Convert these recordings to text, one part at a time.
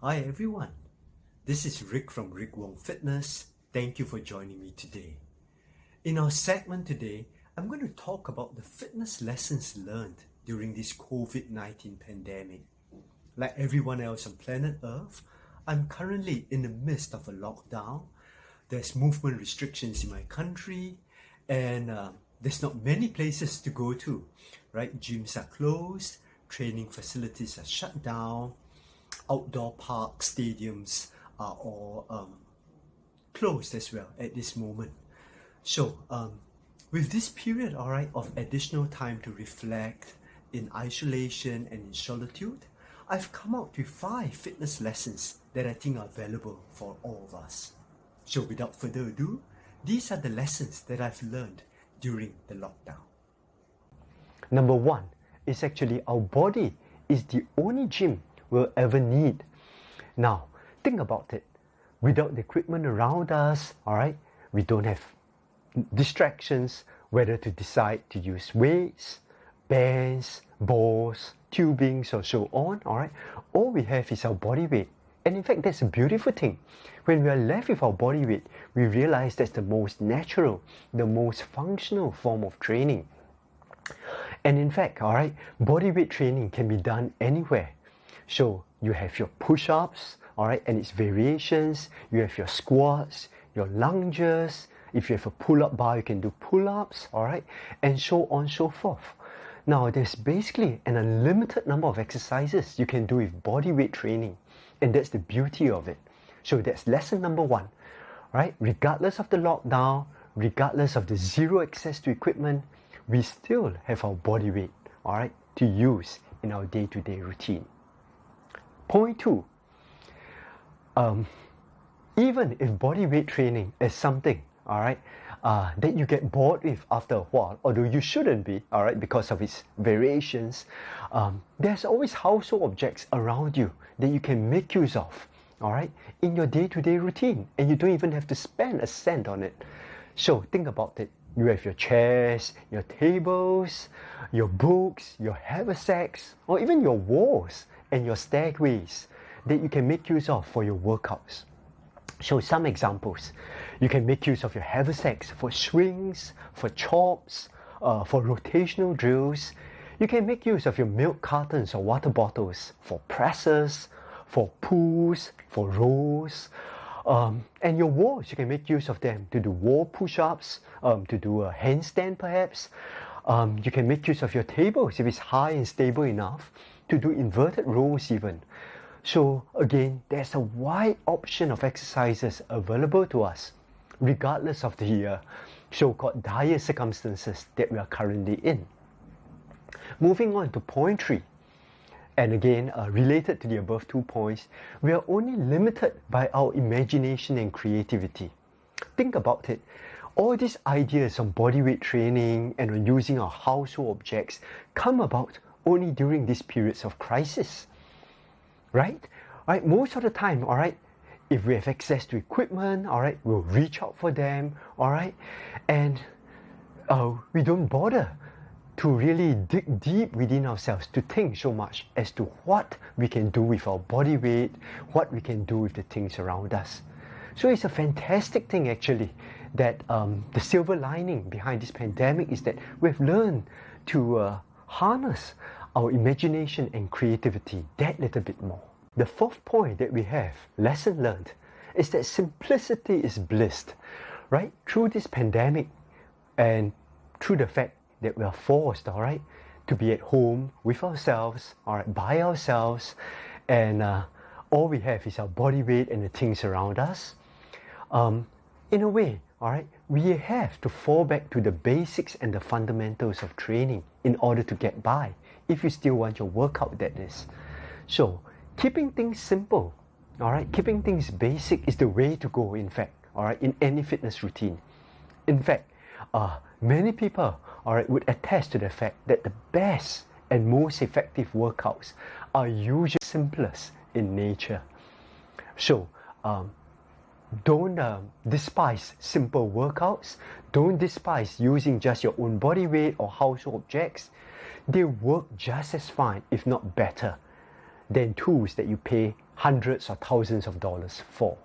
Hi everyone, this is Rick from Rick Wong Fitness. Thank you for joining me today. In our segment today, I'm going to talk about the fitness lessons learned during this COVID-19 pandemic. Like everyone else on planet Earth, I'm currently in the midst of a lockdown. There's movement restrictions in my country and there's not many places to go to, right? Gyms are closed, training facilities are shut down, outdoor parks, stadiums are all closed as well at this moment. So with this period, of additional time to reflect in isolation and in solitude, I've come out with 5 fitness lessons that I think are valuable for all of us. So without further ado, these are the lessons that I've learned during the lockdown. Number 1 is actually our body is the only gym we'll ever need. Now, think about it. Without the equipment around us, we don't have distractions, whether to decide to use weights, bands, balls, tubings, or so on, all we have is our body weight. And in fact, that's a beautiful thing. When we are left with our body weight, we realize that's the most natural, the most functional form of training. And in fact, body weight training can be done anywhere. So you have your push-ups, and its variations, you have your squats, your lunges, if you have a pull-up bar, you can do pull-ups, and so on and so forth. Now, there's basically an unlimited number of exercises you can do with body weight training, and that's the beauty of it. So that's lesson number 1, Regardless of the lockdown, regardless of the zero access to equipment, we still have our body weight, to use in our day-to-day routine. Point 2, even if body weight training is something, that you get bored with after a while, although you shouldn't be, because of its variations, there's always household objects around you that you can make use of, in your day-to-day routine, and you don't even have to spend a cent on it. So think about it. You have your chairs, your tables, your books, your haversacks, or even your walls and your stairways that you can make use of for your workouts. So some examples. You can make use of your haversacks for swings, for chops, for rotational drills. You can make use of your milk cartons or water bottles for presses, for pulls, for rows. And your walls, you can make use of them to do wall push-ups, to do a handstand perhaps. You can make use of your tables if it's high and stable enough to do inverted rows even. So again, there's a wide option of exercises available to us, regardless of the so-called dire circumstances that we are currently in. Moving on to point 3. And again, related to the above 2 points, we are only limited by our imagination and creativity. Think about it. All these ideas on bodyweight training and on using our household objects come about only during these periods of crisis. Right? Most of the time, if we have access to equipment, we'll reach out for them, and we don't bother to really dig deep within ourselves to think so much as to what we can do with our body weight, what we can do with the things around us. So it's a fantastic thing actually that the silver lining behind this pandemic is that we've learned to harness our imagination and creativity that little bit more. The 4th point that we have, lesson learned, is that simplicity is bliss, Through this pandemic and through the fact that we are forced, to be at home with ourselves, by ourselves, and all we have is our body weight and the things around us. In a way, we have to fall back to the basics and the fundamentals of training in order to get by, if you still want your workout, that is. So, keeping things simple, keeping things basic is the way to go, in fact, in any fitness routine. In fact, many people, would attest to the fact that the best and most effective workouts are usually simplest in nature. So, don't despise simple workouts. Don't despise using just your own body weight or household objects. They work just as fine, if not better, than tools that you pay hundreds or thousands of dollars for.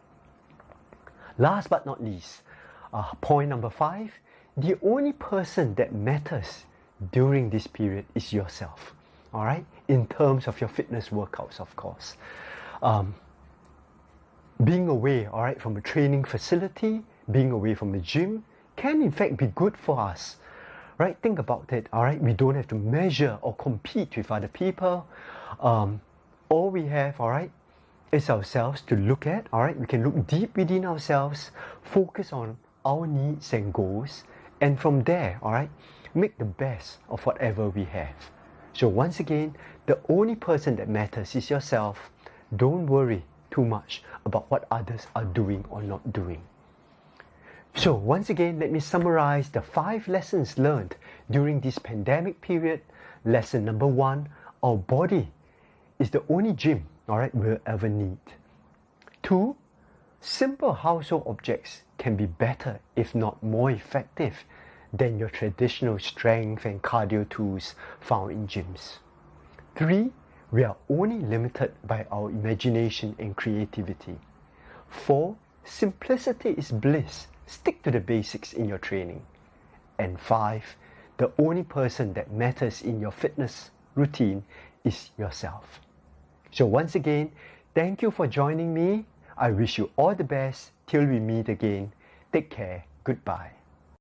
Last but not least, point number 5, the only person that matters during this period is yourself. All right, in terms of your fitness workouts, of course. Being away, all right, from a training facility, being away from the gym can in fact be good for us. Right? Think about it, all right? We don't have to measure or compete with other people. All we have, all right, is ourselves to look at, all right? We can look deep within ourselves, focus on our needs and goals, and from there, all right, make the best of whatever we have. So once again, the only person that matters is yourself. Don't worry too much about what others are doing or not doing. So once again, let me summarize the 5 lessons learned during this pandemic period. Lesson number 1, our body is the only gym, all right, we'll ever need. 2, simple household objects can be better, if not more effective, than your traditional strength and cardio tools found in gyms. 3, we are only limited by our imagination and creativity. 4, simplicity is bliss. Stick to the basics in your training. And 5, the only person that matters in your fitness routine is yourself. So once again, thank you for joining me. I wish you all the best till we meet again. Take care. Goodbye.